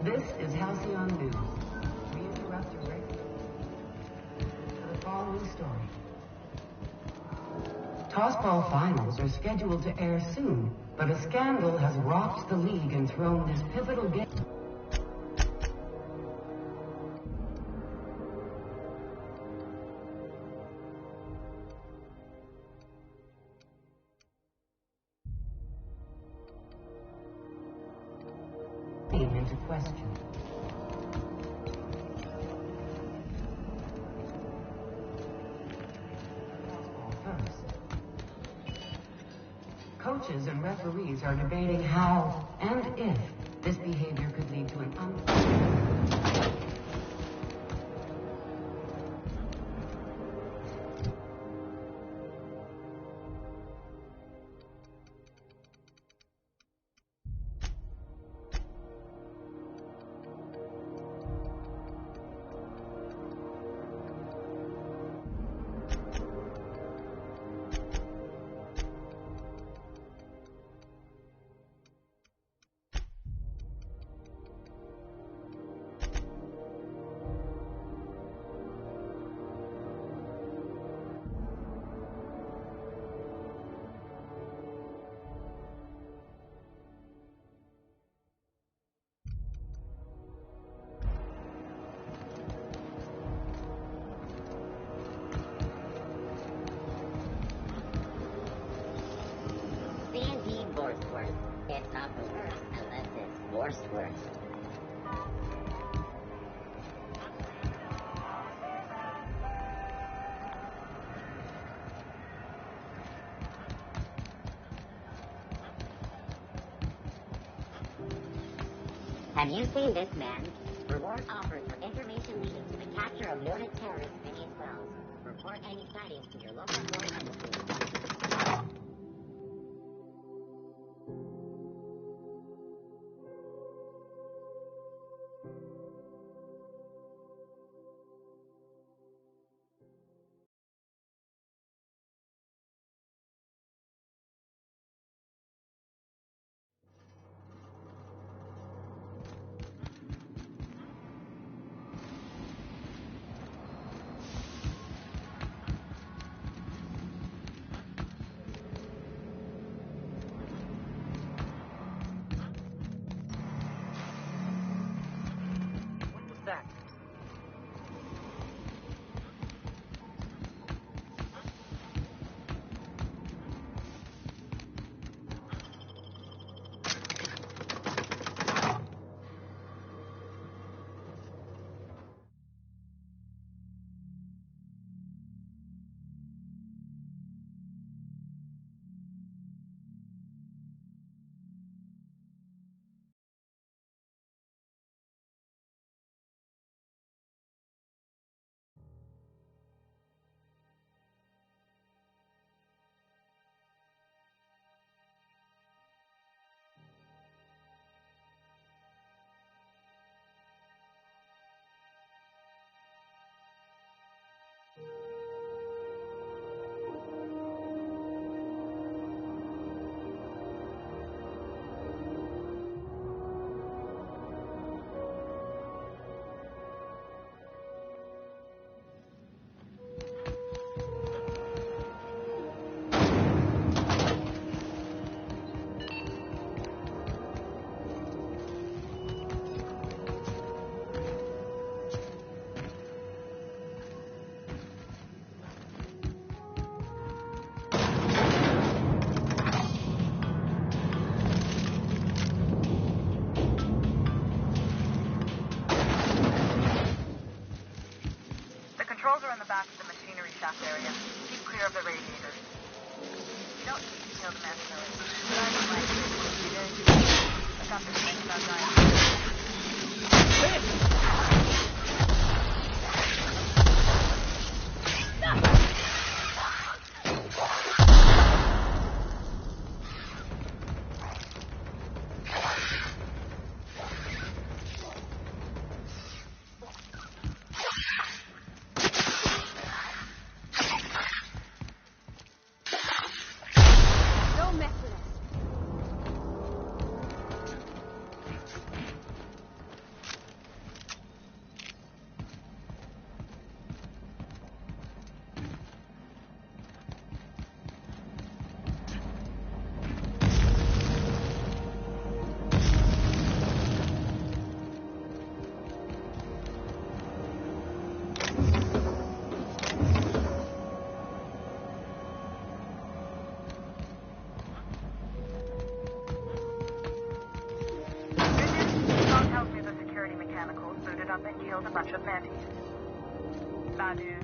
This is Halcyon News. We interrupt your regular for the following story. Tossball finals are scheduled to air soon, but a scandal has rocked the league and thrown this pivotal game. Into question. First, coaches and referees are debating how and if this behavior could lead to an It's not the worst unless it's worst. Have you seen this man? Reward offered for information leading to the capture of noted terrorist Phineas Wells. Report any sightings to your local foreign embassy. Controls are in the back of the machinery shaft area. Keep clear of the radiators. You don't need to kill the machinery. But I don't like it. I got this thing about killed a bunch of mantis. Bad news.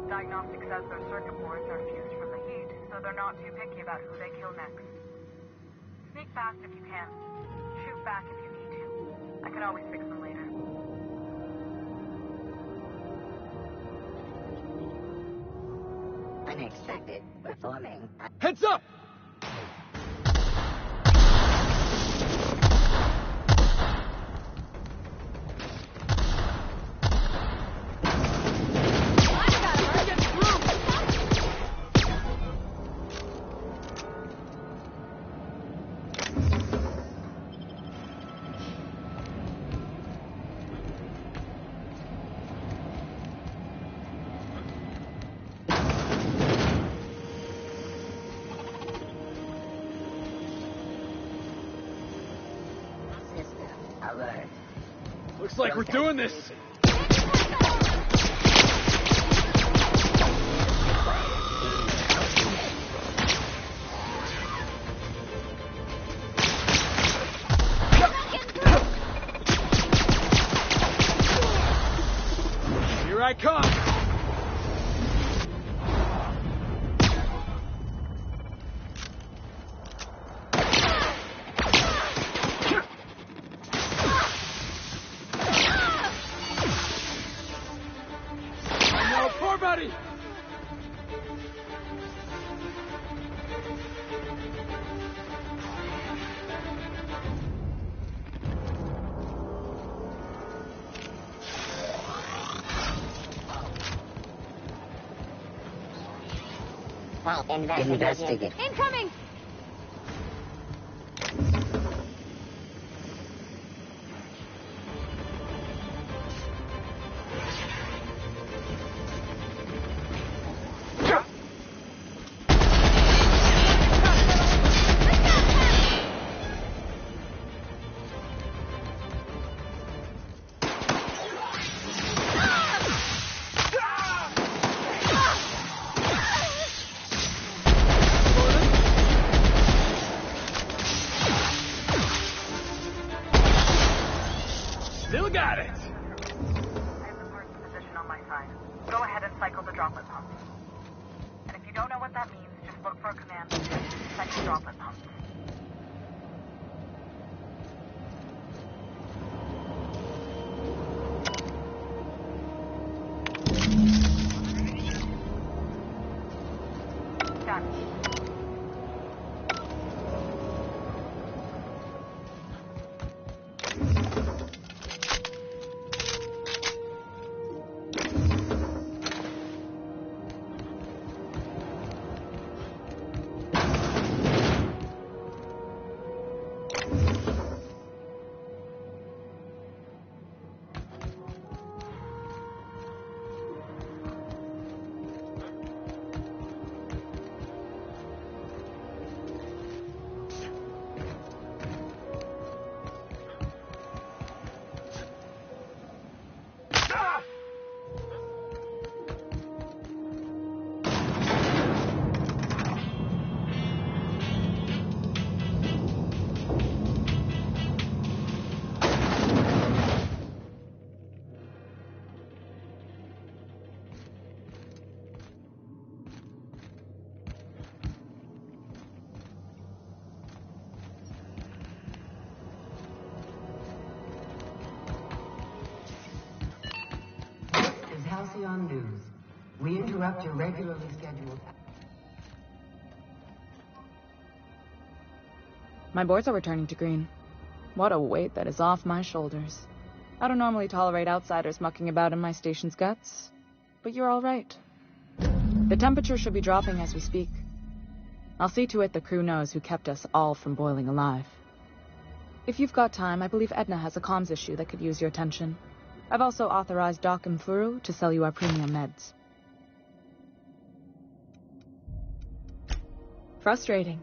Diagnostic says their circuit boards are fused from the heat, so they're not too picky about who they kill next. Sneak fast if you can. Shoot back if you need to. I can always fix them later. Unexpected performing. Heads up! Alert. Looks like we're doing this. Here I come. Buddy! Investigate. Incoming! Still got it. I have the person's position on my side. Go ahead and cycle the droplet pump. And if you don't know what that means, just look for a command that says cycle droplet pump. Done. Halcyon News. We interrupt your regularly scheduled... My boards are returning to green. What a weight that is off my shoulders. I don't normally tolerate outsiders mucking about in my station's guts, but you're all right. The temperature should be dropping as we speak. I'll see to it the crew knows who kept us all from boiling alive. If you've got time, I believe Edna has a comms issue that could use your attention. I've also authorized Doc and Furu to sell you our premium meds. Frustrating.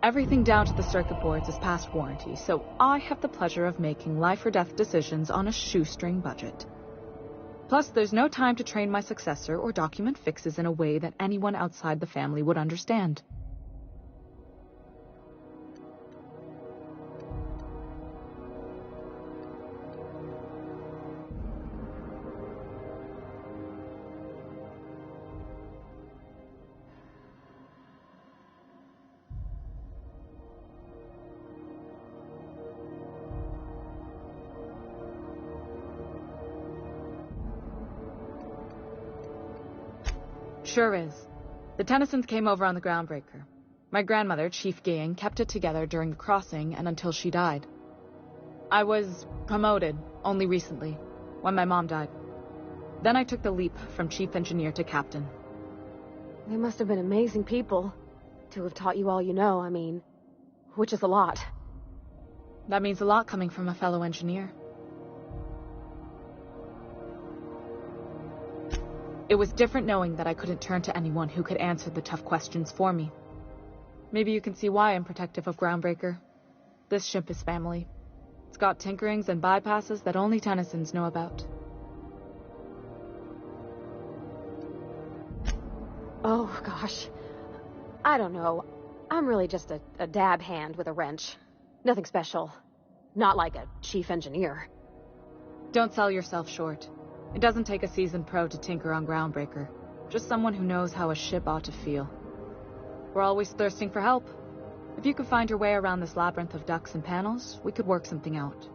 Everything down to the circuit boards is past warranty, so I have the pleasure of making life or death decisions on a shoestring budget. Plus, there's no time to train my successor or document fixes in a way that anyone outside the family would understand. Sure is. The Tennysons came over on the Groundbreaker. My grandmother, Chief Gaying, kept it together during the crossing and until she died. I was promoted only recently, when my mom died. Then I took the leap from chief engineer to captain. They must have been amazing people to have taught you all you know, I mean, which is a lot. That means a lot coming from a fellow engineer. It was different knowing that I couldn't turn to anyone who could answer the tough questions for me. Maybe you can see why I'm protective of Groundbreaker. This ship is family. It's got tinkerings and bypasses that only Tennysons know about. Oh, gosh. I don't know. I'm really just a dab hand with a wrench. Nothing special. Not like a chief engineer. Don't sell yourself short. It doesn't take a seasoned pro to tinker on Groundbreaker. Just someone who knows how a ship ought to feel. We're always thirsting for help. If you could find your way around this labyrinth of ducts and panels, we could work something out.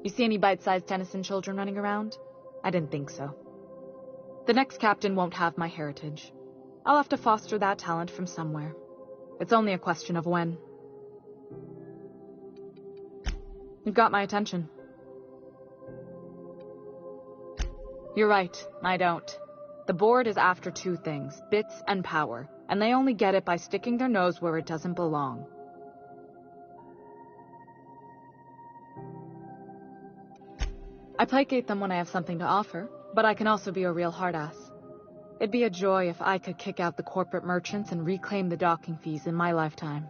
You see any bite-sized Tennyson children running around? I didn't think so. The next captain won't have my heritage. I'll have to foster that talent from somewhere. It's only a question of when. You've got my attention. You're right, I don't. The board is after two things, bits and power, and they only get it by sticking their nose where it doesn't belong. I placate them when I have something to offer, but I can also be a real hard-ass. It'd be a joy if I could kick out the corporate merchants and reclaim the docking fees in my lifetime.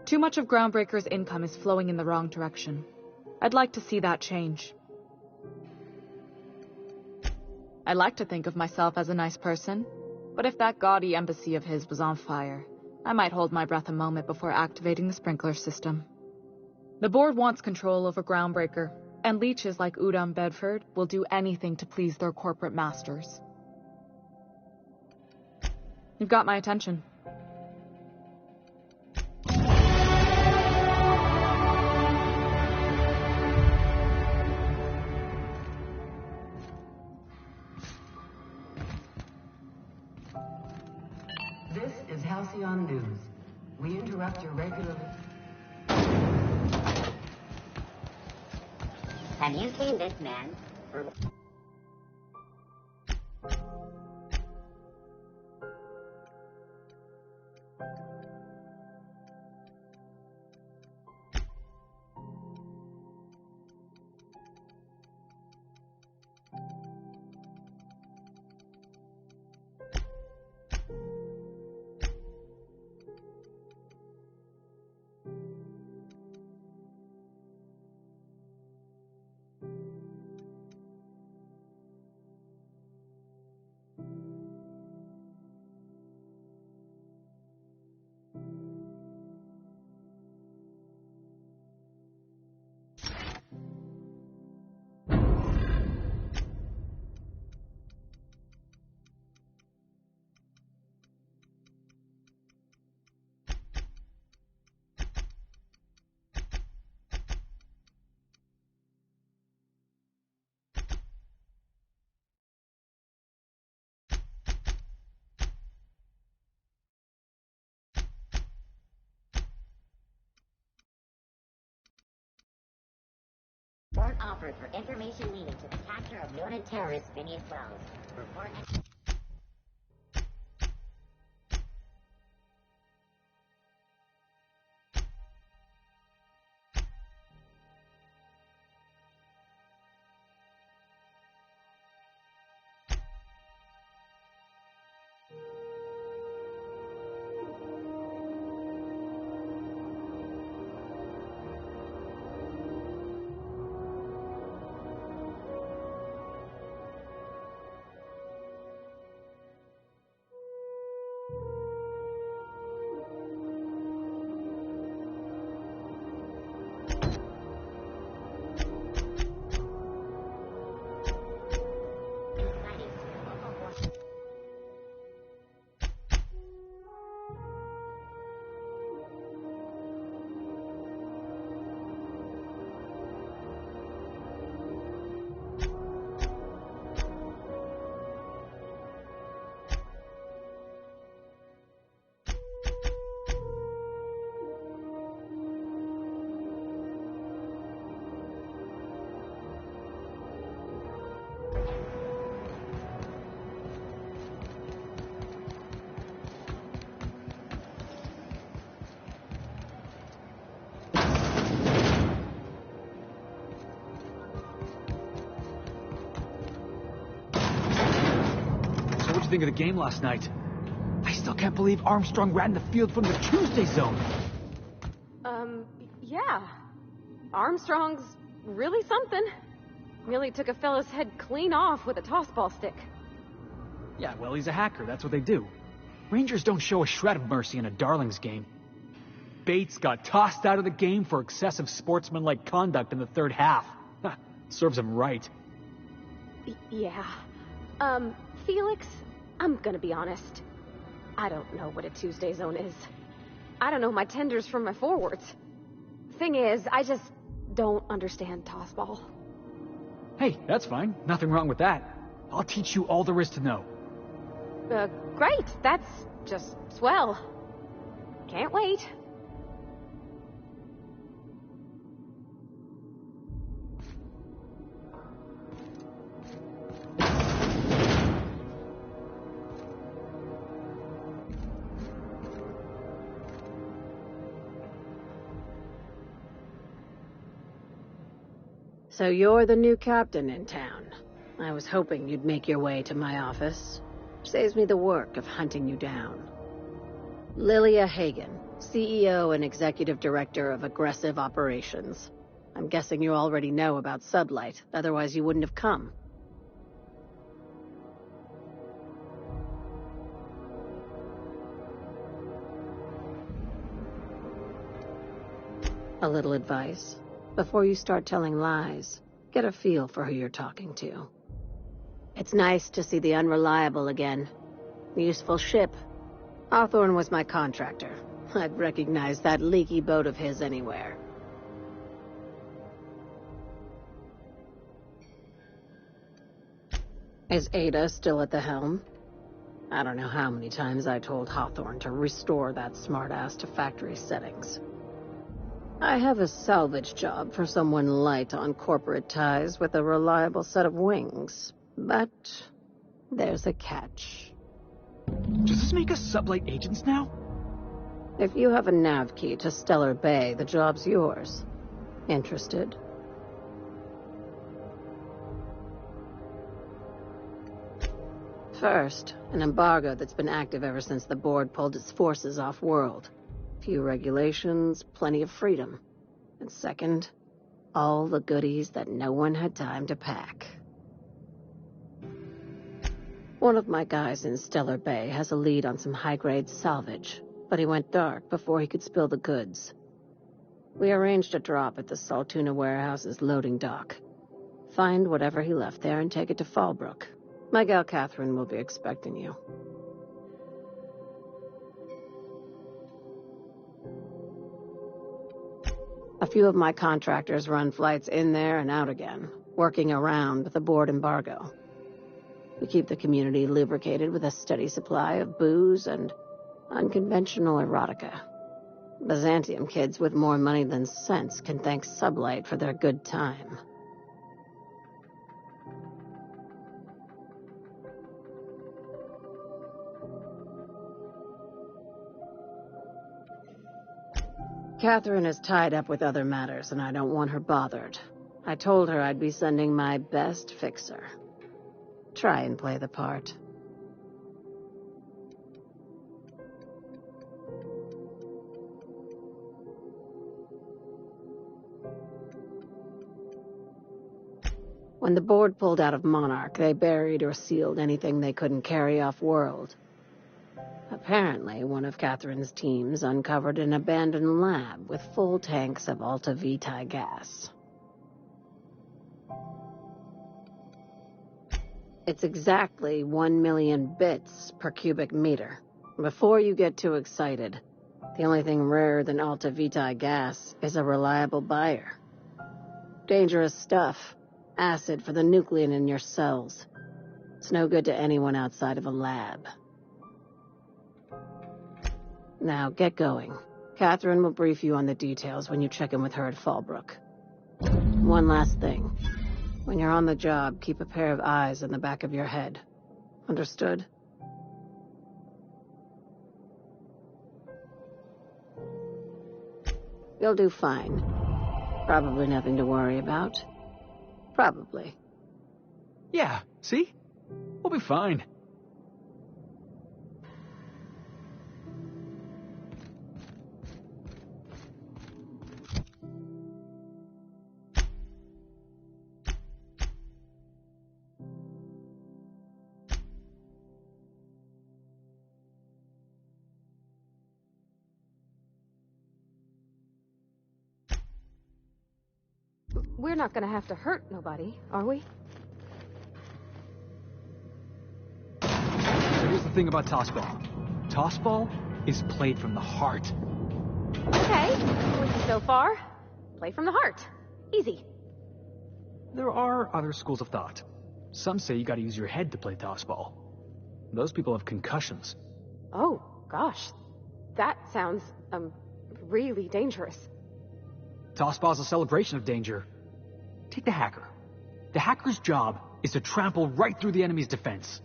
Too much of Groundbreaker's income is flowing in the wrong direction. I'd like to see that change. I like to think of myself as a nice person, but if that gaudy embassy of his was on fire, I might hold my breath a moment before activating the sprinkler system. The board wants control over Groundbreaker, and leeches like Udom Bedford will do anything to please their corporate masters. You've got my attention. This is Halcyon News. We interrupt your regular... Have you seen this man? Report offered for information leading to the capture of noted terrorist Phineas Wells. Report... you think of the game last night? I still can't believe Armstrong ran the field from the Tuesday zone. Yeah. Armstrong's really something. Nearly took a fella's head clean off with a tossball stick. Yeah, well, he's a hacker. That's what they do. Rangers don't show a shred of mercy in a Darlings game. Bates got tossed out of the game for excessive sportsmanlike conduct in the third half. Serves him right. Yeah. Felix, I'm gonna be honest. I don't know what a Tuesday zone is. I don't know my tenders from my forwards. Thing is, I just don't understand tossball. Hey, that's fine. Nothing wrong with that. I'll teach you all there is to know. Great. That's just swell. Can't wait. So you're the new captain in town. I was hoping you'd make your way to my office. Saves me the work of hunting you down. Lilia Hagen, CEO and Executive Director of Aggressive Operations. I'm guessing you already know about Sublight, otherwise you wouldn't have come. A little advice. Before you start telling lies, get a feel for who you're talking to. It's nice to see the Unreliable again. Useful ship. Hawthorne was my contractor. I'd recognize that leaky boat of his anywhere. Is Ada still at the helm? I don't know how many times I told Hawthorne to restore that smartass to factory settings. I have a salvage job for someone light on corporate ties with a reliable set of wings. But there's a catch. Does this make us Sublight agents now? If you have a nav key to Stellar Bay, the job's yours. Interested? First, an embargo that's been active ever since the board pulled its forces off-world. Few regulations, plenty of freedom. And second, all the goodies that no one had time to pack. One of my guys in Stellar Bay has a lead on some high-grade salvage, but he went dark before he could spill the goods. We arranged a drop at the Saltuna warehouse's loading dock. Find whatever he left there and take it to Fallbrook. My gal Catherine will be expecting you. A few of my contractors run flights in there and out again, working around the board embargo. We keep the community lubricated with a steady supply of booze and unconventional erotica. Byzantium kids with more money than sense can thank Sublight for their good time. Catherine is tied up with other matters, and I don't want her bothered. I told her I'd be sending my best fixer. Try and play the part. When the board pulled out of Monarch, they buried or sealed anything they couldn't carry off-world. Apparently, one of Catherine's teams uncovered an abandoned lab with full tanks of Alta Vitae gas. It's exactly 1 million bits per cubic meter. Before you get too excited, the only thing rarer than Alta Vitae gas is a reliable buyer. Dangerous stuff. Acid for the nuclein in your cells. It's no good to anyone outside of a lab. Now, get going. Catherine will brief you on the details when you check in with her at Fallbrook. One last thing. When you're on the job, keep a pair of eyes in the back of your head. Understood? You'll do fine. Probably nothing to worry about. Probably. Yeah, see? We'll be fine. we're not gonna have to hurt nobody, are we? So here's the thing about tossball. Tossball is played from the heart. Okay, with you so far. Play from the heart. Easy. There are other schools of thought. Some say you gotta use your head to play tossball. Those people have concussions. Oh, gosh. That sounds, really dangerous. Tossball is a celebration of danger. Take the hacker. The hacker's job is to trample right through the enemy's defense.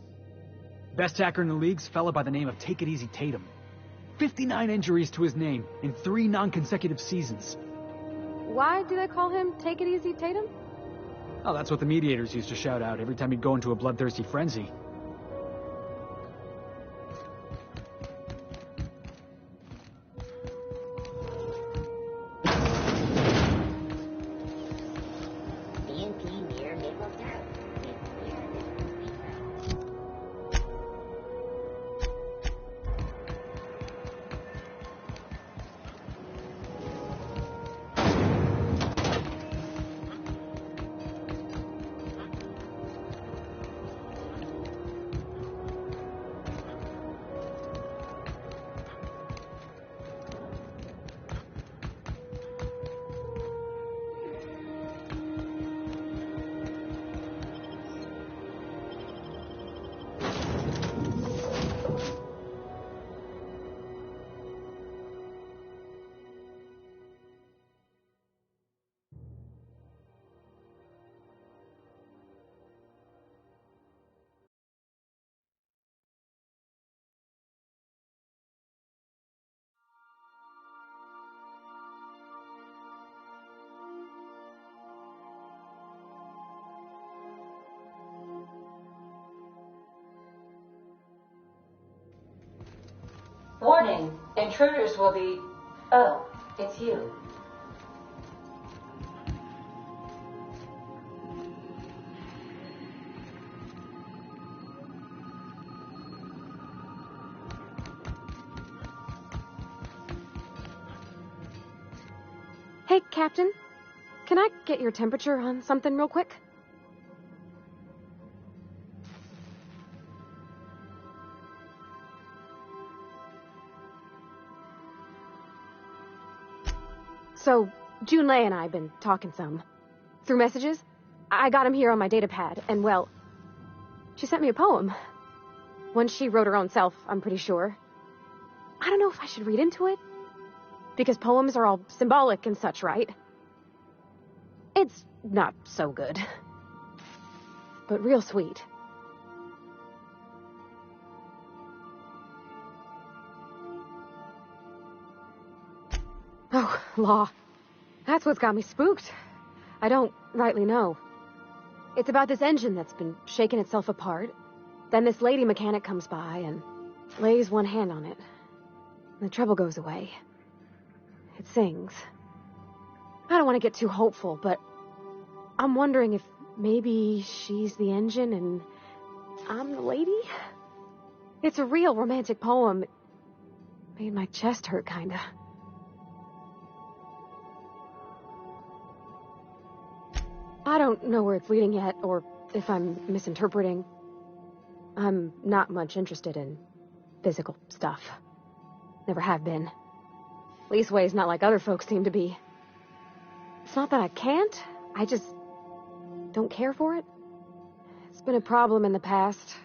Best hacker in the league's a fella by the name of Take It Easy Tatum. 59 injuries to his name in 3 non-consecutive seasons. Why do they call him Take It Easy Tatum? Oh, that's what the mediators used to shout out every time he'd go into a bloodthirsty frenzy. BNP near Maple Tower. It's near the Street Road. Warning, intruders will be... Oh, it's you. Hey, Captain. Can I get your temperature on something real quick? So, Junlei and I have been talking some. Through messages. I got him here on my datapad, and well, she sent me a poem. One she wrote her own self, I'm pretty sure. I don't know if I should read into it. Because poems are all symbolic and such, right? It's not so good. But real sweet. Oh, law. That's what's got me spooked. I don't rightly know. It's about this engine that's been shaking itself apart. Then this lady mechanic comes by and lays one hand on it. And the trouble goes away. It sings. I don't want to get too hopeful, but I'm wondering if maybe she's the engine and I'm the lady? It's a real romantic poem. It made my chest hurt, kinda. I don't know where it's leading yet, or if I'm misinterpreting. I'm not much interested in physical stuff. Never have been. Leastways not like other folks seem to be. It's not that I can't, I just don't care for it. It's been a problem in the past.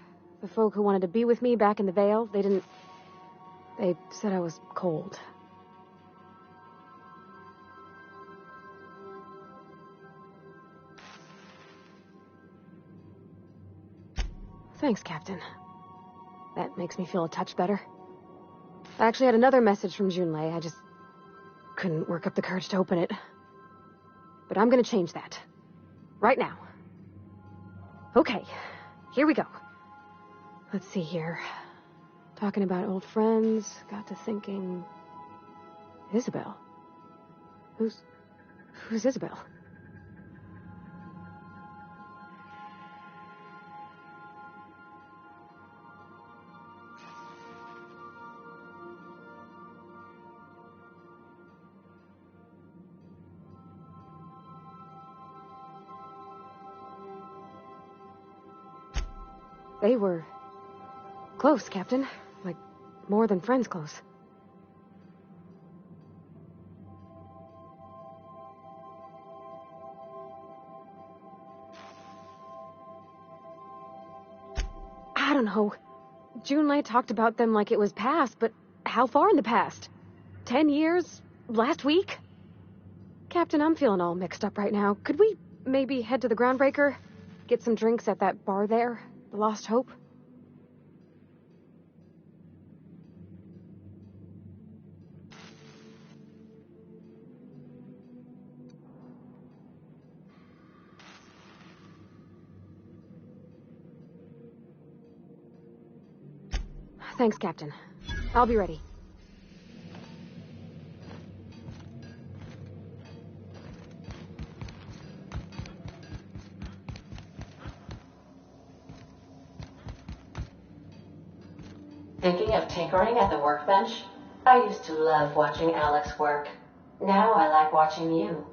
The folk who wanted to be with me back in the Vale, they said I was cold. Thanks, Captain. That makes me feel a touch better. I actually had another message from Junlei. I just couldn't work up the courage to open it. But I'm gonna change that. Right now. Okay, here we go. Let's see here. Talking about old friends, got to thinking... Isabel? Who's Isabel? They were close, Captain. Like, more than friends close. I don't know. June and I talked about them like it was past, but how far in the past? 10 years? Last week? Captain, I'm feeling all mixed up right now. Could we maybe head to the Groundbreaker? Get some drinks at that bar there? The Lost Hope? Thanks, Captain. I'll be ready. Thinking of tinkering at the workbench? I used to love watching Alex work. Now I like watching you.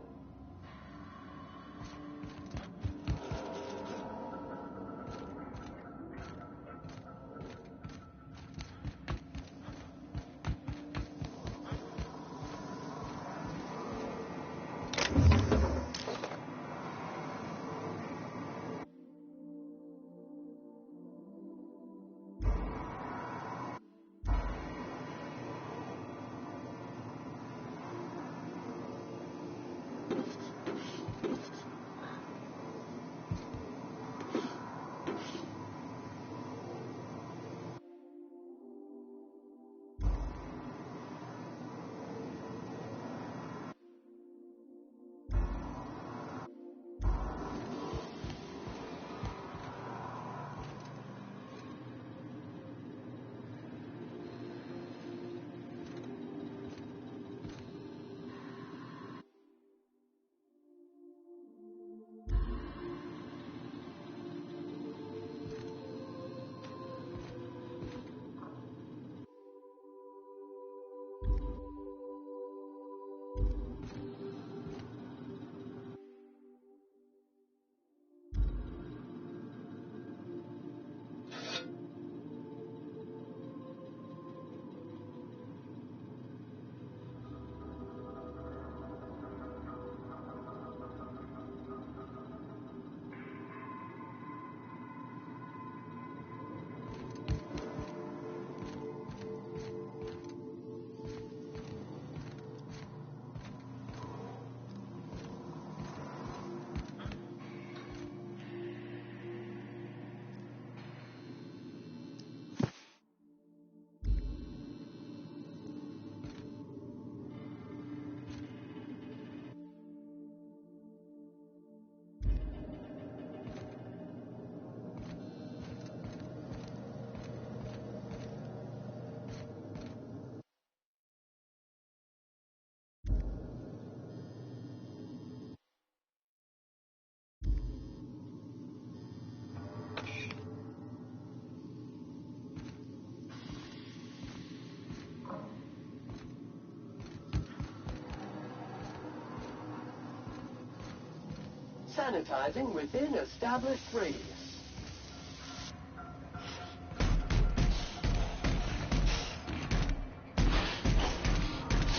Sanitizing within established radius.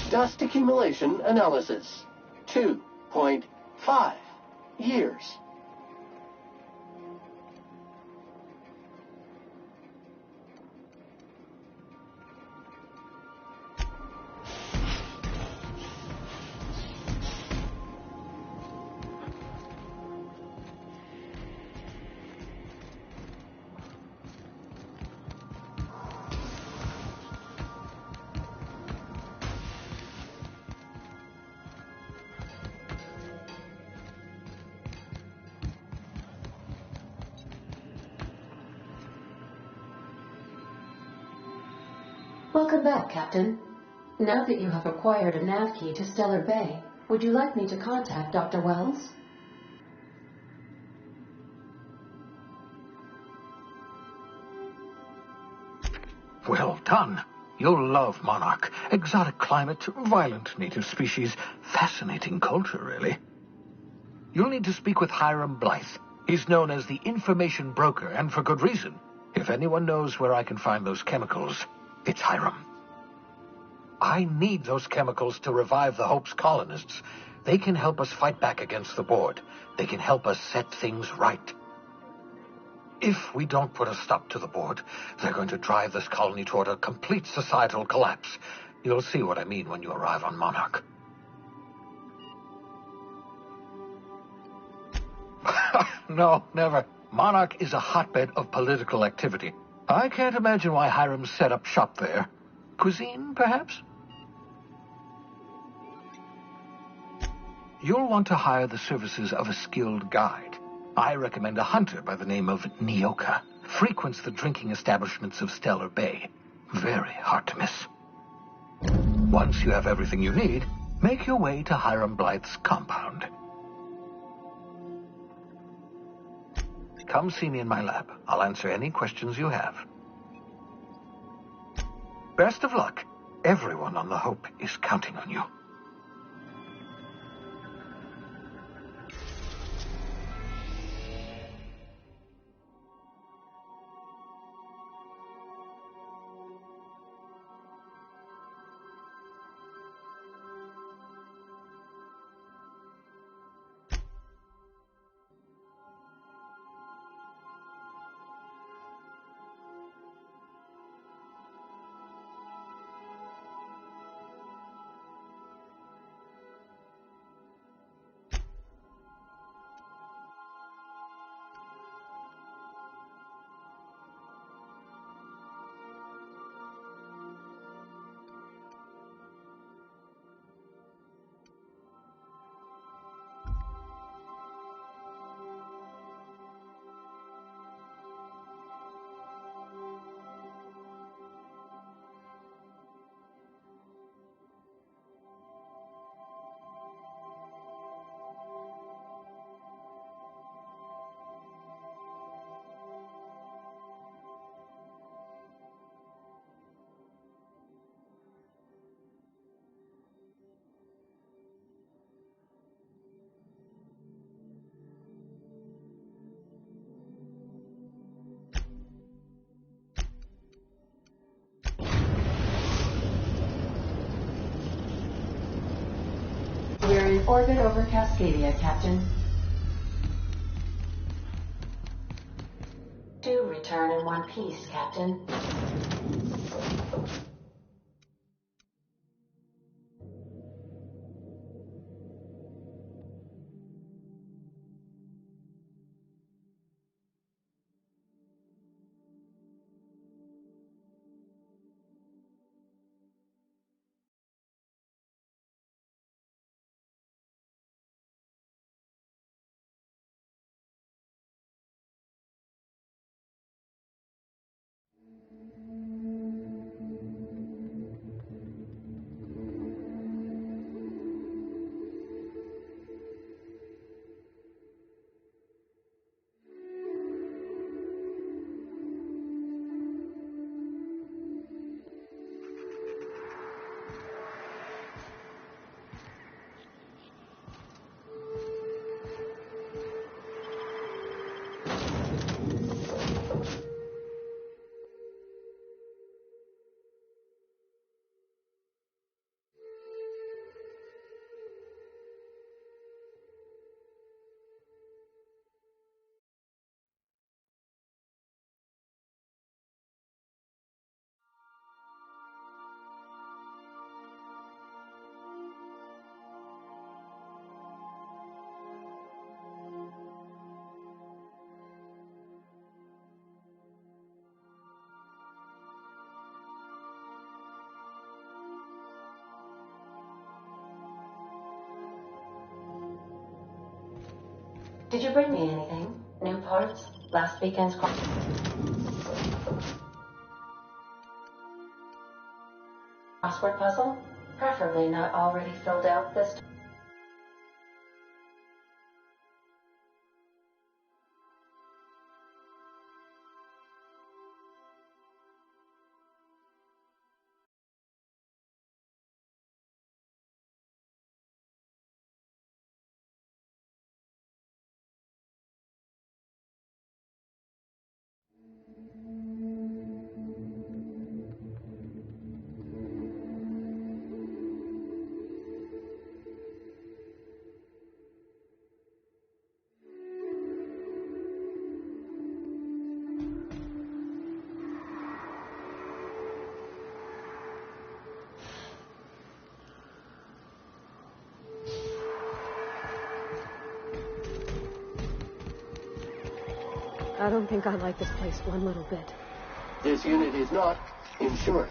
Dust accumulation analysis. 2.5 years. Welcome back, Captain. Now that you have acquired a nav key to Stellar Bay, would you like me to contact Dr. Wells? Well done. You'll love Monarch. Exotic climate, violent native species, fascinating culture, really. You'll need to speak with Hiram Blythe. He's known as the information broker, and for good reason. If anyone knows where I can find those chemicals, it's Hiram. I need those chemicals to revive the Hope's colonists. They can help us fight back against the Board. They can help us set things right. If we don't put a stop to the Board, they're going to drive this colony toward a complete societal collapse. You'll see what I mean when you arrive on Monarch. No, never. Monarch is a hotbed of political activity. I can't imagine why Hiram set up shop there. Cuisine, perhaps? You'll want to hire the services of a skilled guide. I recommend a hunter by the name of Nyoka. Frequents the drinking establishments of Stellar Bay. Very hard to miss. Once you have everything you need, make your way to Hiram Blythe's compound. Come see me in my lab. I'll answer any questions you have. Best of luck. Everyone on the Hope is counting on you. We're in orbit over Cascadia, Captain. To return in one piece, Captain. Did you bring me anything? New parts? Last weekend's crossword puzzle? Preferably not already filled out this time. I don't think I like this place one little bit. This unit is not insured.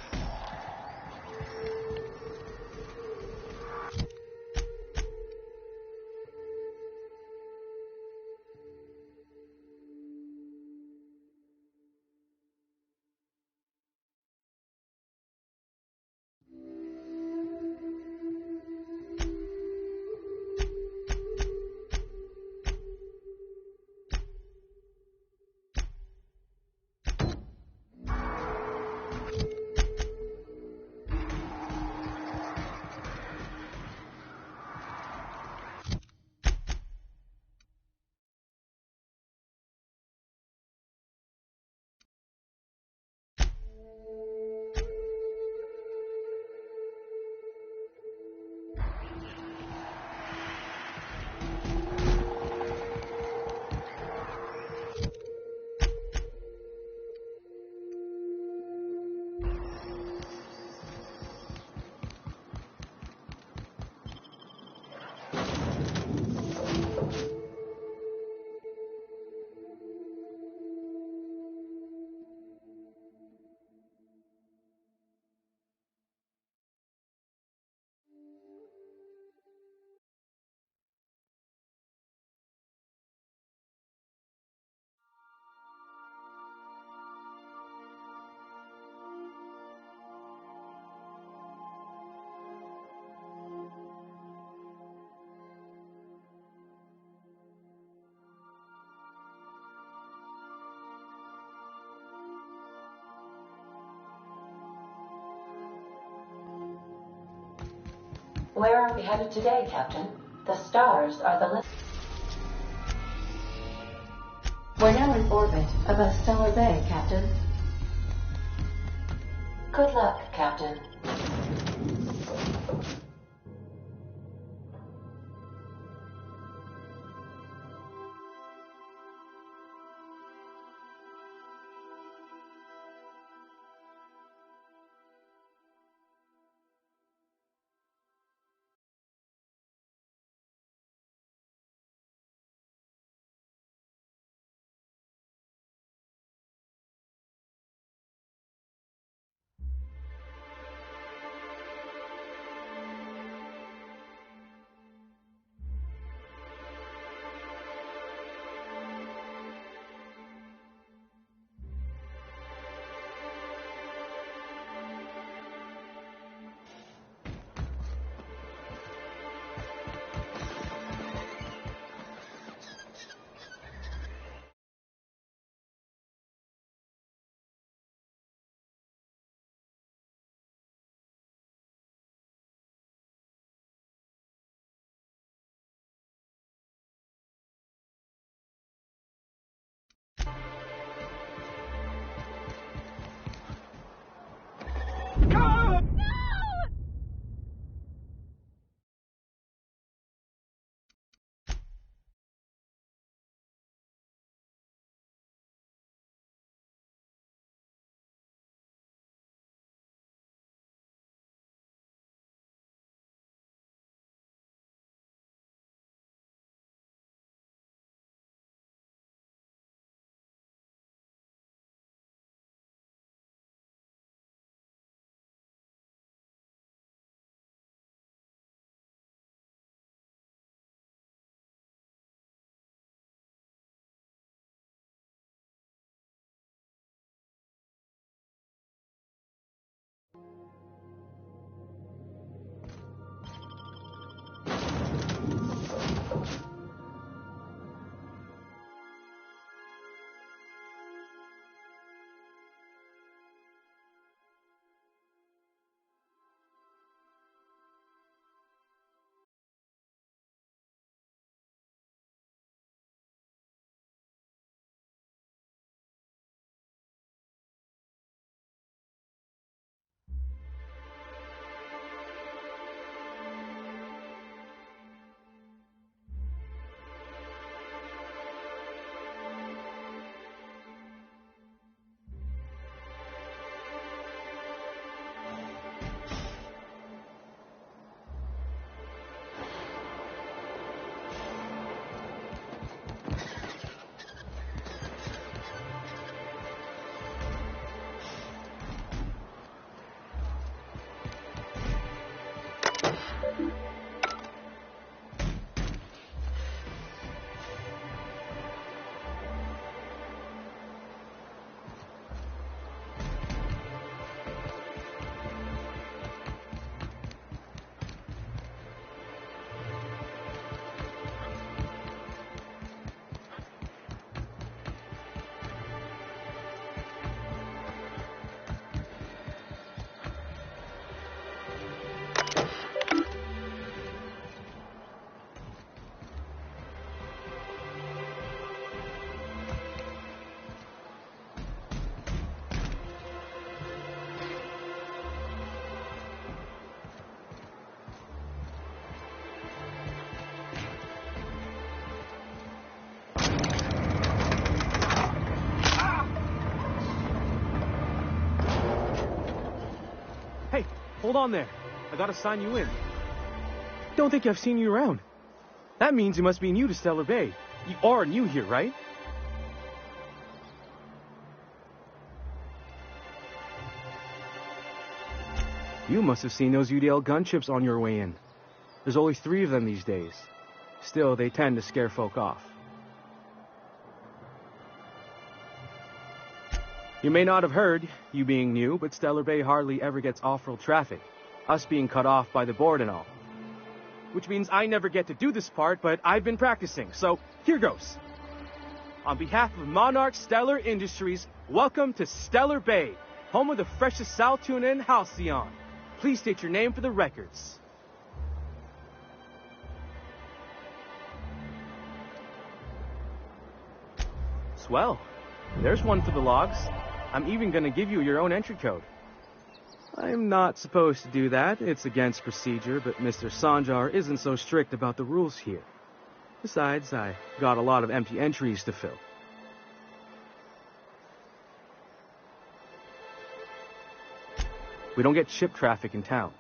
Where are we headed today, Captain? The stars are the list. We're now in orbit above Stellar Bay, Captain. Good luck, Captain. Hey, hold on there. I gotta sign you in. Don't think I've seen you around. That means you must be new to Stellar Bay. You are new here, right? You must have seen those UDL gunships on your way in. There's only 3 of them these days. Still, they tend to scare folk off. You may not have heard, you being new, but Stellar Bay hardly ever gets off-road traffic, us being cut off by the board and all. Which means I never get to do this part, but I've been practicing, so here goes. On behalf of Monarch Stellar Industries, welcome to Stellar Bay, home of the freshest sal tuna and halcyon. Please state your name for the records. Swell. There's one for the logs. I'm even gonna give you your own entry code. I'm not supposed to do that. It's against procedure, but Mr. Sanjar isn't so strict about the rules here. Besides, I got a lot of empty entries to fill. We don't get ship traffic in town.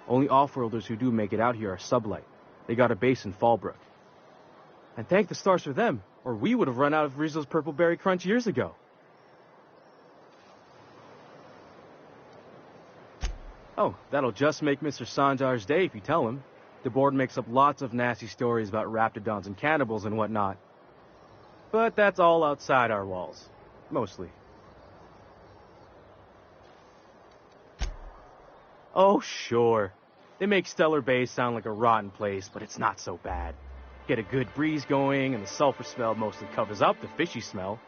Only off-worlders who do make it out here are Sublight. They got a base in Fallbrook. And thank the stars for them, or we would have run out of Rizzo's Purple Berry Crunch years ago. Oh, that'll just make Mr. Sanjar's day if you tell him. The board makes up lots of nasty stories about raptidons and cannibals and whatnot. But that's all outside our walls. Mostly. Oh, sure. They make Stellar Bay sound like a rotten place, but it's not so bad. Get a good breeze going, and the sulfur smell mostly covers up the fishy smell.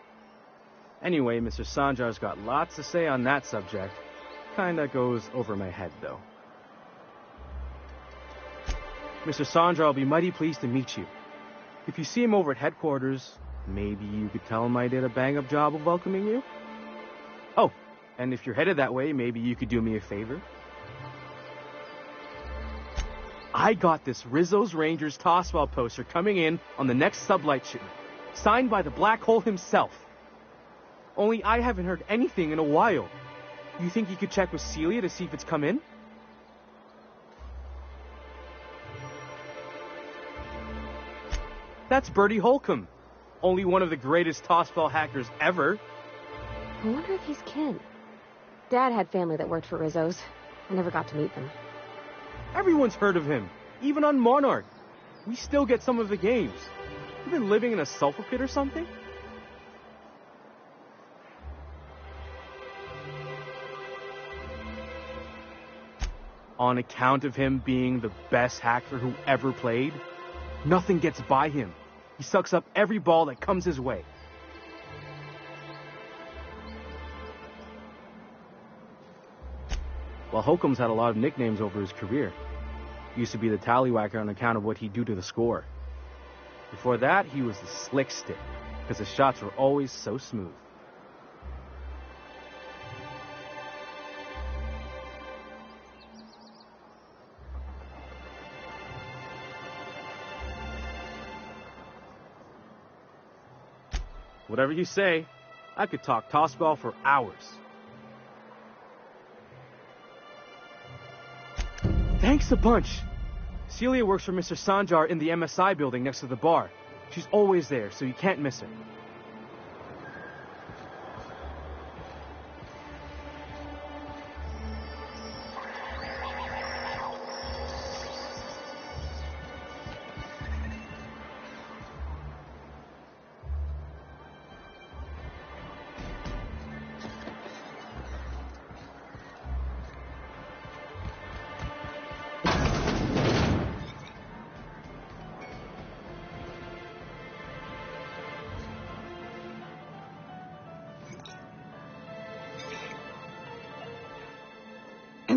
Anyway, Mr. Sanjar's got lots to say on that subject. Kinda goes over my head, though. Mr. Sanjar will be mighty pleased to meet you. If you see him over at headquarters, maybe you could tell him I did a bang-up job of welcoming you? Oh, and if you're headed that way, maybe you could do me a favor. I got this Rizzo's Rangers Tosswell poster coming in on the next Sublight shipment, signed by the Black Hole himself. Only I haven't heard anything in a while. You think you could check with Celia to see if it's come in? That's Bertie Holcomb, only one of the greatest Tosswell hackers ever. I wonder if he's kin. Dad had family that worked for Rizzo's. I never got to meet them. Everyone's heard of him, even on Monarch. We still get some of the games. You been living in a sulfur pit or something? On account of him being the best hacker who ever played, nothing gets by him. He sucks up every ball that comes his way. Well, Holcomb's had a lot of nicknames over his career. He used to be the tallywhacker on account of what he'd do to the score. Before that, he was the slick stick, because his shots were always so smooth. Whatever you say, I could talk tossball for hours. Thanks a bunch. Celia works for Mr. Sanjar in the MSI building next to the bar. She's always there, so you can't miss her.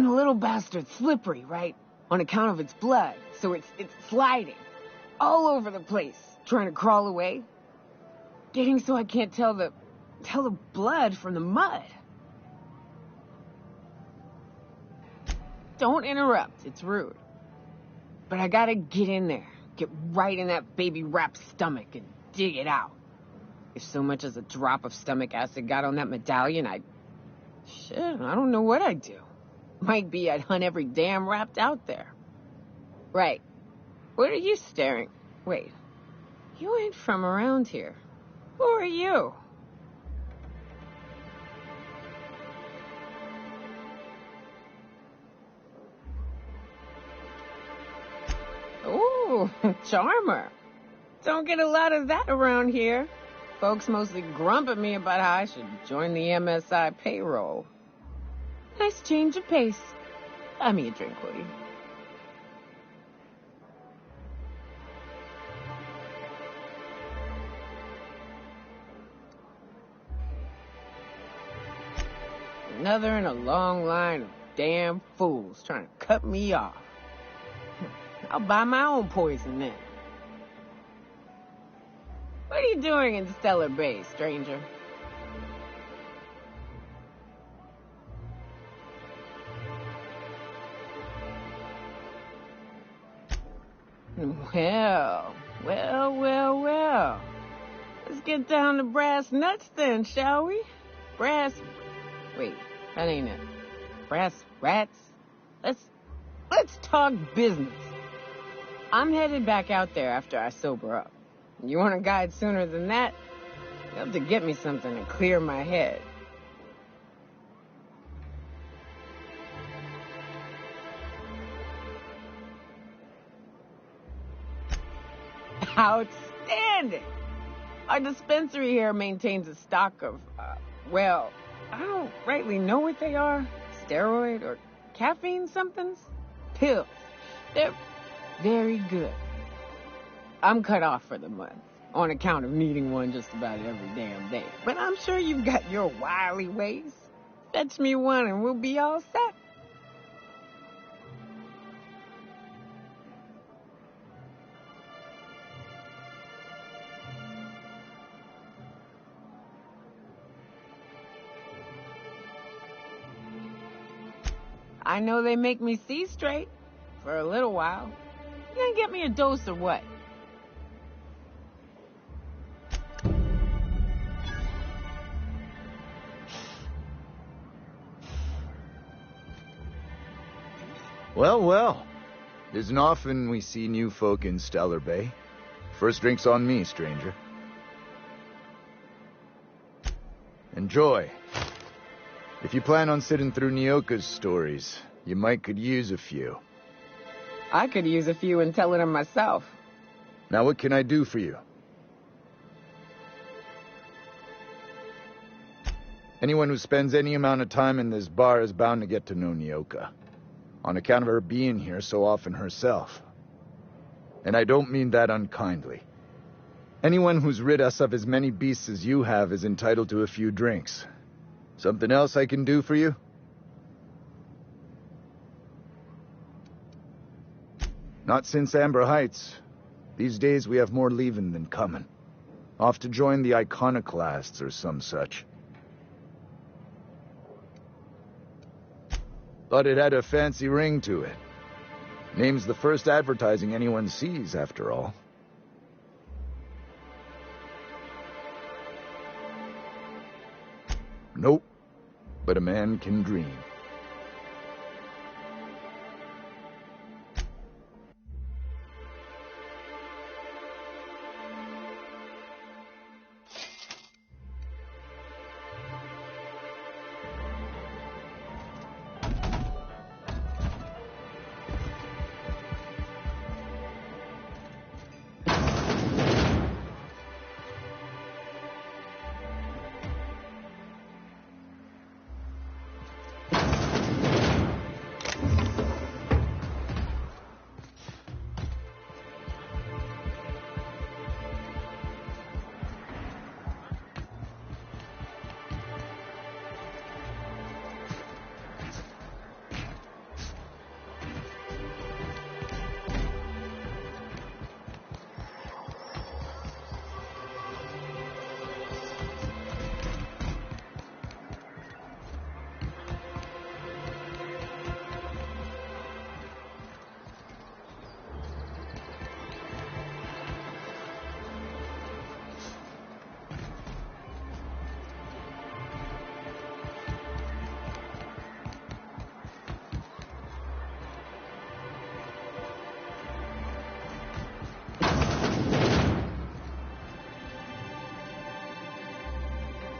the little bastard's slippery, right? On account of its blood, so it's sliding all over the place, trying to crawl away. Getting so I can't tell the blood from the mud. Don't interrupt, it's rude. But I gotta get in there, get right in that baby rap's stomach and dig it out. If so much as a drop of stomach acid got on that medallion, I don't know what I'd do. Might be I'd hunt every damn Rapt out there. Right. What are you staring? Wait. You ain't from around here. Who are you? Ooh, charmer. Don't get a lot of that around here. Folks mostly grump at me about how I should join the MSI payroll. Nice change of pace. Buy me a drink, will you? Another in a long line of damn fools trying to cut me off. I'll buy my own poison then. What are you doing in Stellar Bay, stranger? Well. Let's get down to brass nuts then, shall we? Wait, that ain't it. Brass rats? Let's talk business. I'm headed back out there after I sober up. You want a guide sooner than that? You have to get me something to clear my head. Outstanding! Our dispensary here maintains a stock of, I don't rightly know what they are. Steroid or caffeine somethings? Pills. They're very good. I'm cut off for the month, on account of needing one just about every damn day. But I'm sure you've got your wily ways. Fetch me one and we'll be all set. I know they make me see straight for a little while. You gonna get me a dose or what? Well. Isn't often we see new folk in Stellar Bay. First drink's on me, stranger. Enjoy. If you plan on sitting through Nyoka's stories, you could use a few. I could use a few and telling them myself. Now what can I do for you? Anyone who spends any amount of time in this bar is bound to get to know Nyoka, on account of her being here so often herself. And I don't mean that unkindly. Anyone who's rid us of as many beasts as you have is entitled to a few drinks. Something else I can do for you? Not since Amber Heights. These days we have more leaving than coming. Off to join the Iconoclasts or some such. Thought it had a fancy ring to it. Name's the first advertising anyone sees, after all. Nope. But a man can dream.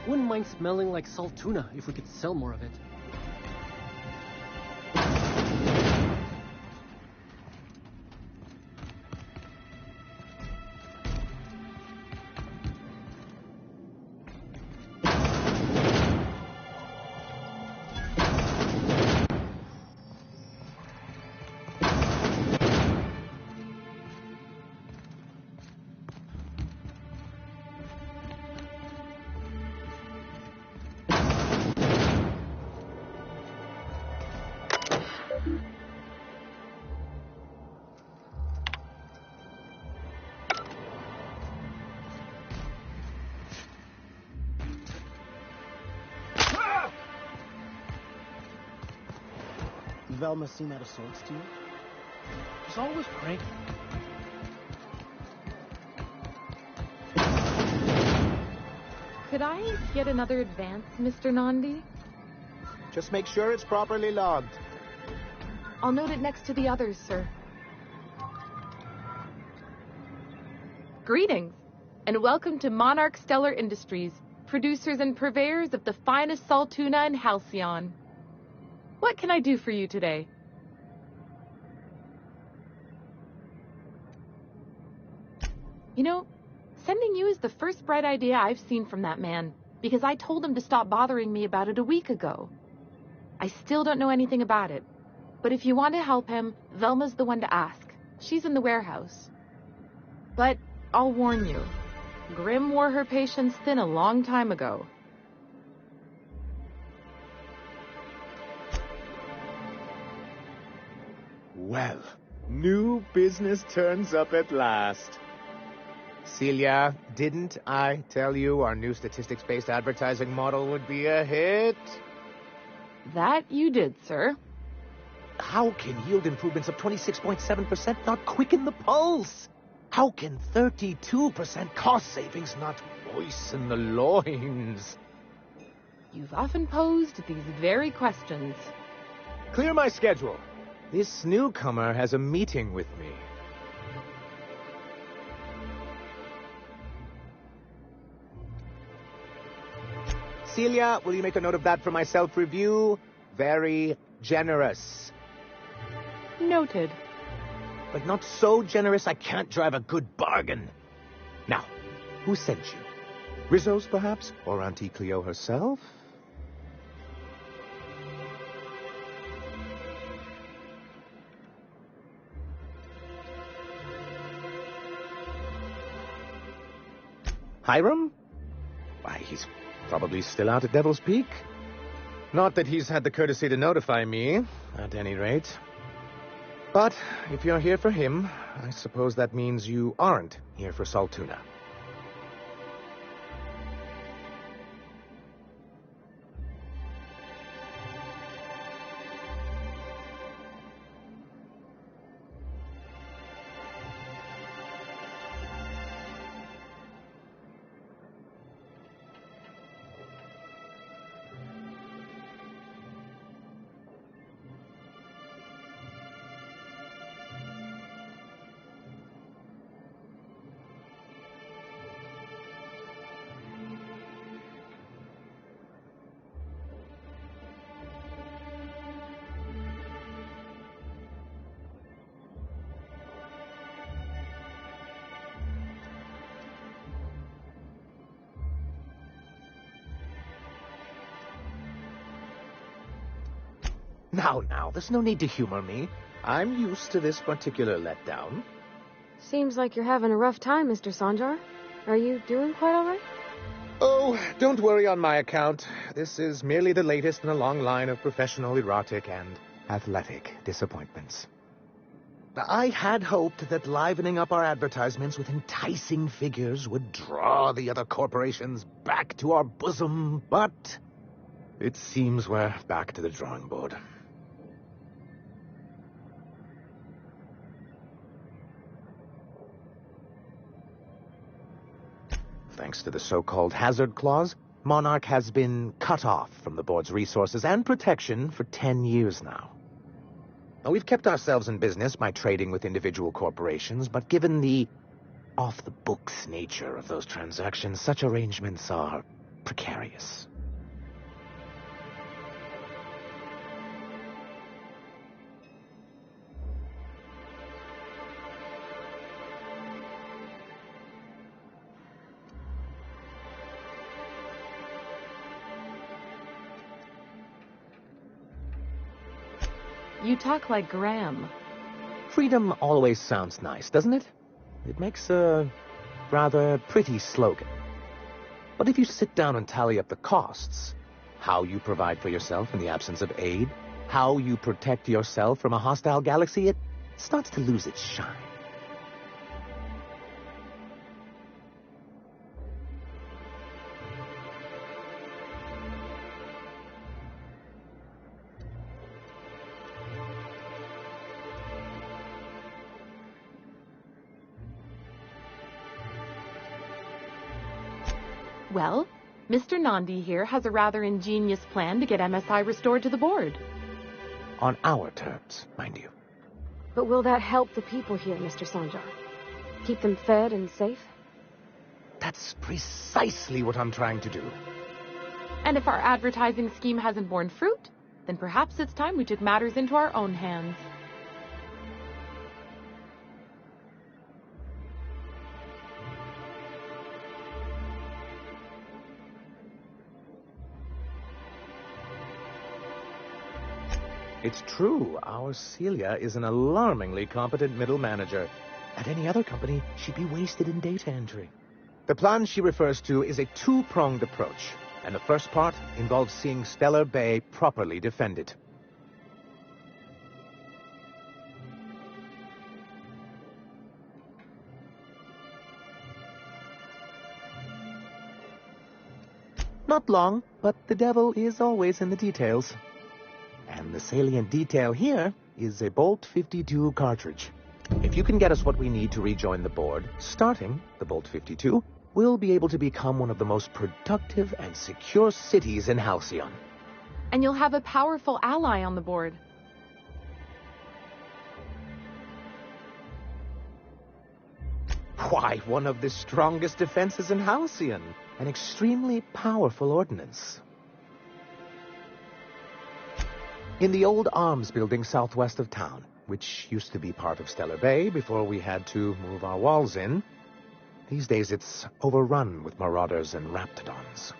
Wouldn't mind smelling like salt tuna if we could sell more of it. Velma seem out of sorts to you? She's always cranky. Could I get another advance, Mr. Nandi? Just make sure it's properly logged. I'll note it next to the others, sir. Greetings, and welcome to Monarch Stellar Industries, producers and purveyors of the finest salt tuna in Halcyon. What can I do for you today? You know, sending you is the first bright idea I've seen from that man, because I told him to stop bothering me about it a week ago. I still don't know anything about it, but if you want to help him, Velma's the one to ask. She's in the warehouse. But I'll warn you, Grim wore her patience thin a long time ago. Well, new business turns up at last. Celia, didn't I tell you our new statistics-based advertising model would be a hit? That you did, sir. How can yield improvements of 26.7% not quicken the pulse? How can 32% cost savings not moisten the loins? You've often posed these very questions. Clear my schedule. This newcomer has a meeting with me. Celia, will you make a note of that for my self-review? Very generous. Noted. But not so generous I can't drive a good bargain. Now, who sent you? Rizzo's, perhaps? Or Auntie Cleo herself? Hiram? Why, he's probably still out at Devil's Peak. Not that he's had the courtesy to notify me, at any rate. But if you're here for him, I suppose that means you aren't here for salt tuna. Now, there's no need to humor me. I'm used to this particular letdown. Seems like you're having a rough time, Mr. Sanjar. Are you doing quite all right? Oh, don't worry on my account. This is merely the latest in a long line of professional erotic and athletic disappointments. I had hoped that livening up our advertisements with enticing figures would draw the other corporations back to our bosom, but it seems we're back to the drawing board. Thanks to the so-called hazard clause, Monarch has been cut off from the board's resources and protection for 10 years now. Now, we've kept ourselves in business by trading with individual corporations, but given the off-the-books nature of those transactions, such arrangements are precarious. You talk like Graham. Freedom always sounds nice, doesn't it? It makes a rather pretty slogan. But if you sit down and tally up the costs, how you provide for yourself in the absence of aid, how you protect yourself from a hostile galaxy, it starts to lose its shine. Well, Mr. Nandi here has a rather ingenious plan to get MSI restored to the board. On our terms, mind you. But will that help the people here, Mr. Sanjar? Keep them fed and safe? That's precisely what I'm trying to do. And if our advertising scheme hasn't borne fruit, then perhaps it's time we took matters into our own hands. It's true, our Celia is an alarmingly competent middle manager. At any other company, she'd be wasted in data entry. The plan she refers to is a two-pronged approach, and the first part involves seeing Stellar Bay properly defended. Not long, but the devil is always in the details. And the salient detail here is a Bolt 52 cartridge. If you can get us what we need to rejoin the board, starting the Bolt 52, we'll be able to become one of the most productive and secure cities in Halcyon. And you'll have a powerful ally on the board. Why, one of the strongest defenses in Halcyon. An extremely powerful ordnance. In the old arms building southwest of town, which used to be part of Stellar Bay before we had to move our walls in, these days it's overrun with marauders and raptidons.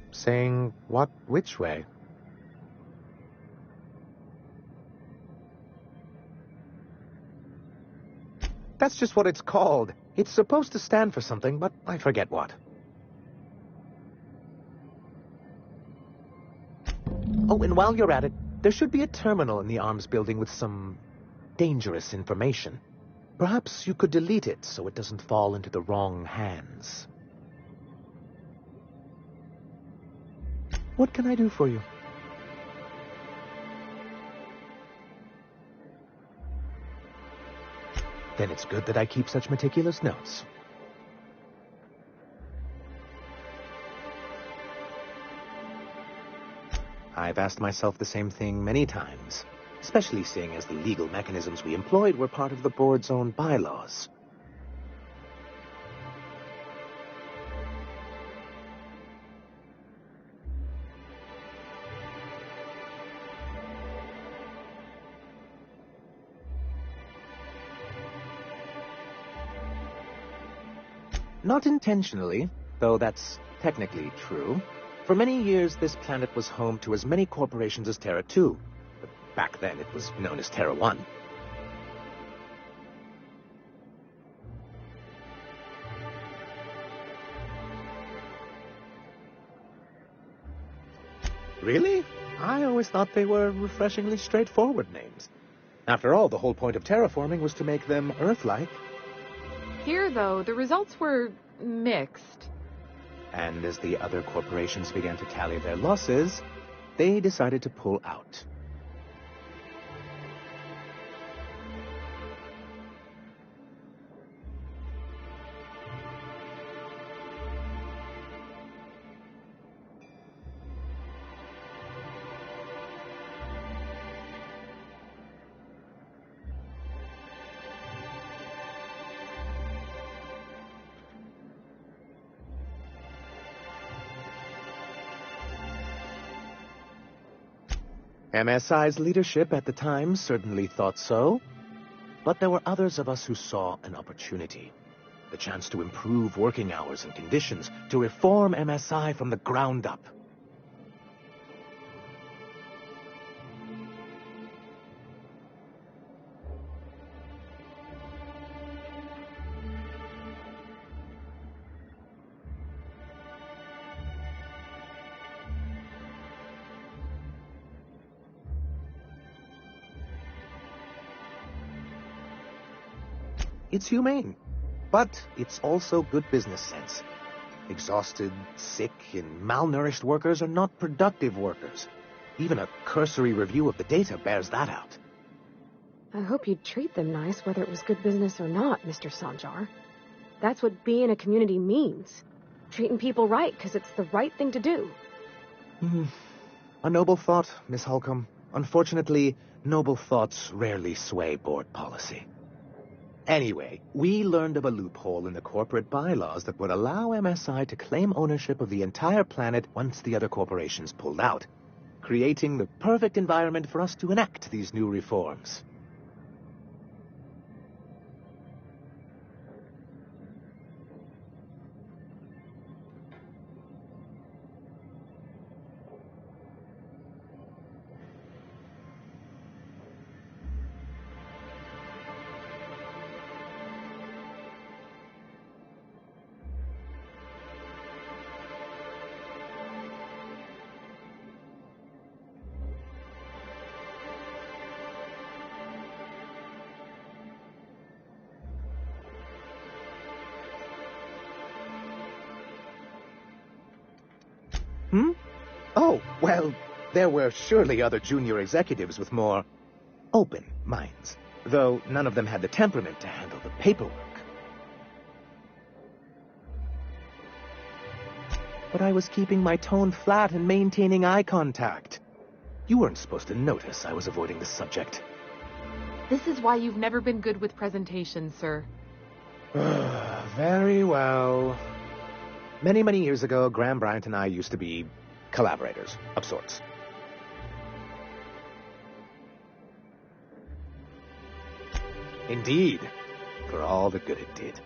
Saying what which way? That's just what it's called. It's supposed to stand for something, but I forget what. Oh, and while you're at it, there should be a terminal in the arms building with some dangerous information. Perhaps you could delete it so it doesn't fall into the wrong hands. What can I do for you? Then it's good that I keep such meticulous notes. I've asked myself the same thing many times, especially seeing as the legal mechanisms we employed were part of the board's own bylaws. Not intentionally, though that's technically true. For many years, this planet was home to as many corporations as Terra 2. But back then, it was known as Terra 1. Really? I always thought they were refreshingly straightforward names. After all, the whole point of terraforming was to make them Earth-like. Here, though, the results were mixed. And as the other corporations began to tally their losses, they decided to pull out. MSI's leadership at the time certainly thought so. But there were others of us who saw an opportunity. The chance to improve working hours and conditions, to reform MSI from the ground up. It's humane, but it's also good business sense. Exhausted, sick, and malnourished workers are not productive workers. Even a cursory review of the data bears that out. I hope you'd treat them nice, whether it was good business or not, Mr. Sanjar. That's what being a community means. Treating people right, because it's the right thing to do. A noble thought, Miss Holcomb. Unfortunately, noble thoughts rarely sway board policy. Anyway, we learned of a loophole in the corporate bylaws that would allow MSI to claim ownership of the entire planet once the other corporations pulled out, creating the perfect environment for us to enact these new reforms. Oh, well, there were surely other junior executives with more open minds, though none of them had the temperament to handle the paperwork. But I was keeping my tone flat and maintaining eye contact. You weren't supposed to notice I was avoiding the subject. This is why you've never been good with presentations, sir. Very well. Many, many years ago, Graham Bryant and I used to be collaborators of sorts. Indeed, for all the good it did.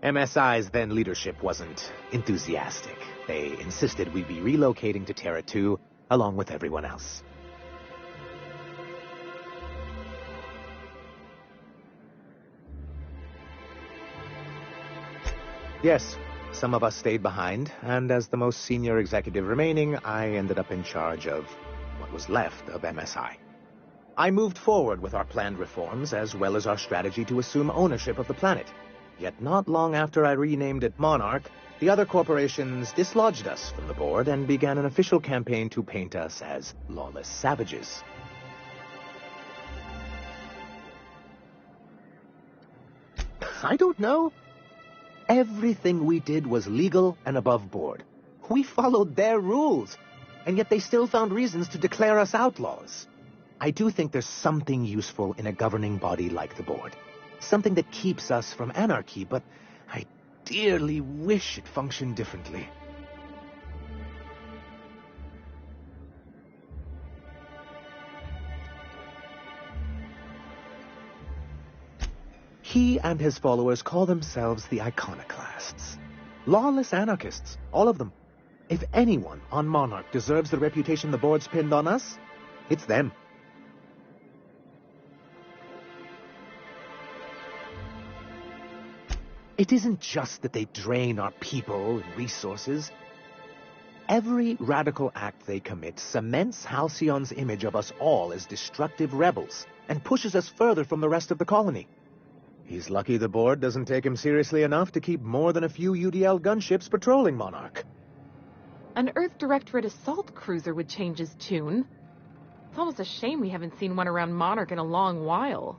MSI's then leadership wasn't enthusiastic. They insisted we'd be relocating to Terra 2 along with everyone else. Yes, some of us stayed behind, and as the most senior executive remaining, I ended up in charge of what was left of MSI. I moved forward with our planned reforms, as well as our strategy to assume ownership of the planet. Yet not long after I renamed it Monarch, the other corporations dislodged us from the board and began an official campaign to paint us as lawless savages. I don't know. Everything we did was legal and above board. We followed their rules, and yet they still found reasons to declare us outlaws. I do think there's something useful in a governing body like the board. Something that keeps us from anarchy, but I dearly wish it functioned differently. He and his followers call themselves the Iconoclasts. Lawless anarchists, all of them. If anyone on Monarch deserves the reputation the board's pinned on us, it's them. It isn't just that they drain our people and resources. Every radical act they commit cements Halcyon's image of us all as destructive rebels and pushes us further from the rest of the colony. He's lucky the board doesn't take him seriously enough to keep more than a few UDL gunships patrolling Monarch. An Earth Directorate assault cruiser would change his tune. It's almost a shame we haven't seen one around Monarch in a long while.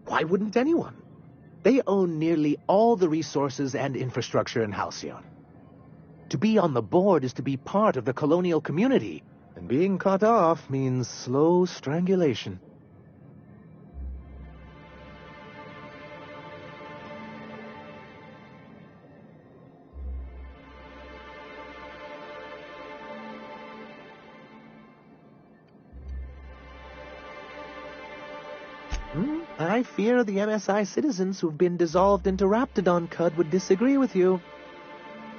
Why wouldn't anyone? They own nearly all the resources and infrastructure in Halcyon. To be on the board is to be part of the colonial community, and being cut off means slow strangulation. I fear the MSI citizens who've been dissolved into Raptidon Cud would disagree with you.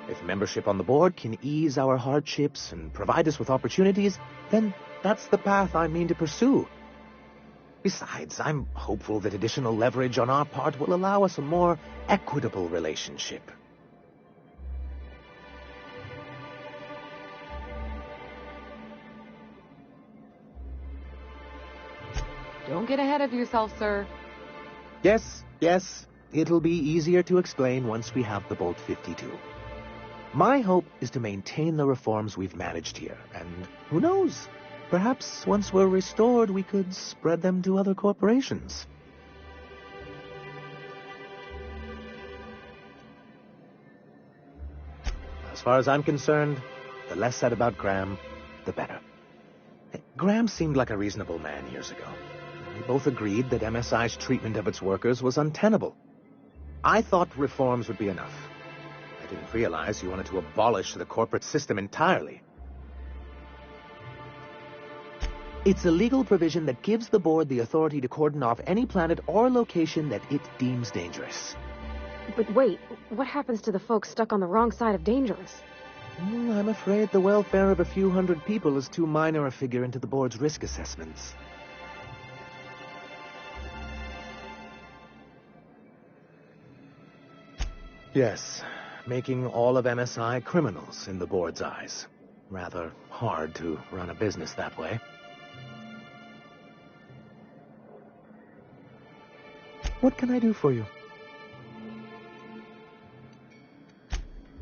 If membership on the board can ease our hardships and provide us with opportunities, then that's the path I mean to pursue. Besides, I'm hopeful that additional leverage on our part will allow us a more equitable relationship. Don't get ahead of yourself, sir. Yes, it'll be easier to explain once we have the Bolt 52. My hope is to maintain the reforms we've managed here, and who knows, perhaps once we're restored, we could spread them to other corporations. As far as I'm concerned, the less said about Graham, the better. Graham seemed like a reasonable man years ago. We both agreed that MSI's treatment of its workers was untenable. I thought reforms would be enough. I didn't realize you wanted to abolish the corporate system entirely. It's a legal provision that gives the board the authority to cordon off any planet or location that it deems dangerous. But wait, what happens to the folks stuck on the wrong side of dangerous? I'm afraid the welfare of a few hundred people is too minor a figure into the board's risk assessments. Yes, making all of MSI criminals in the board's eyes. Rather hard to run a business that way. What can I do for you?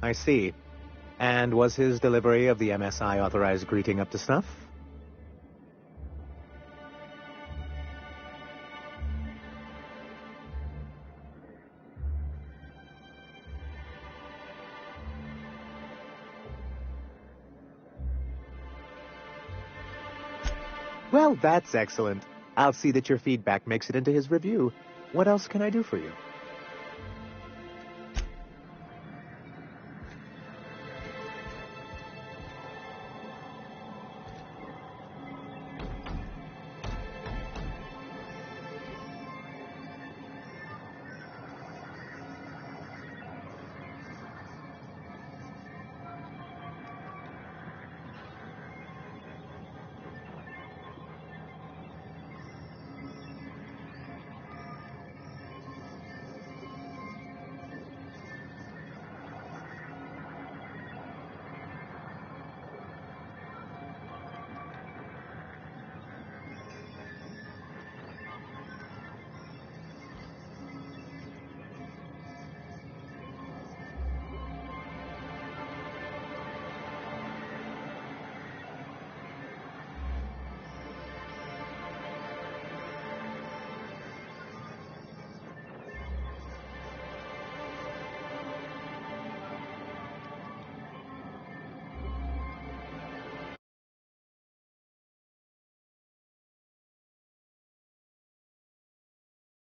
I see. And was his delivery of the MSI authorized greeting up to snuff? Well, that's excellent. I'll see that your feedback makes it into his review. What else can I do for you?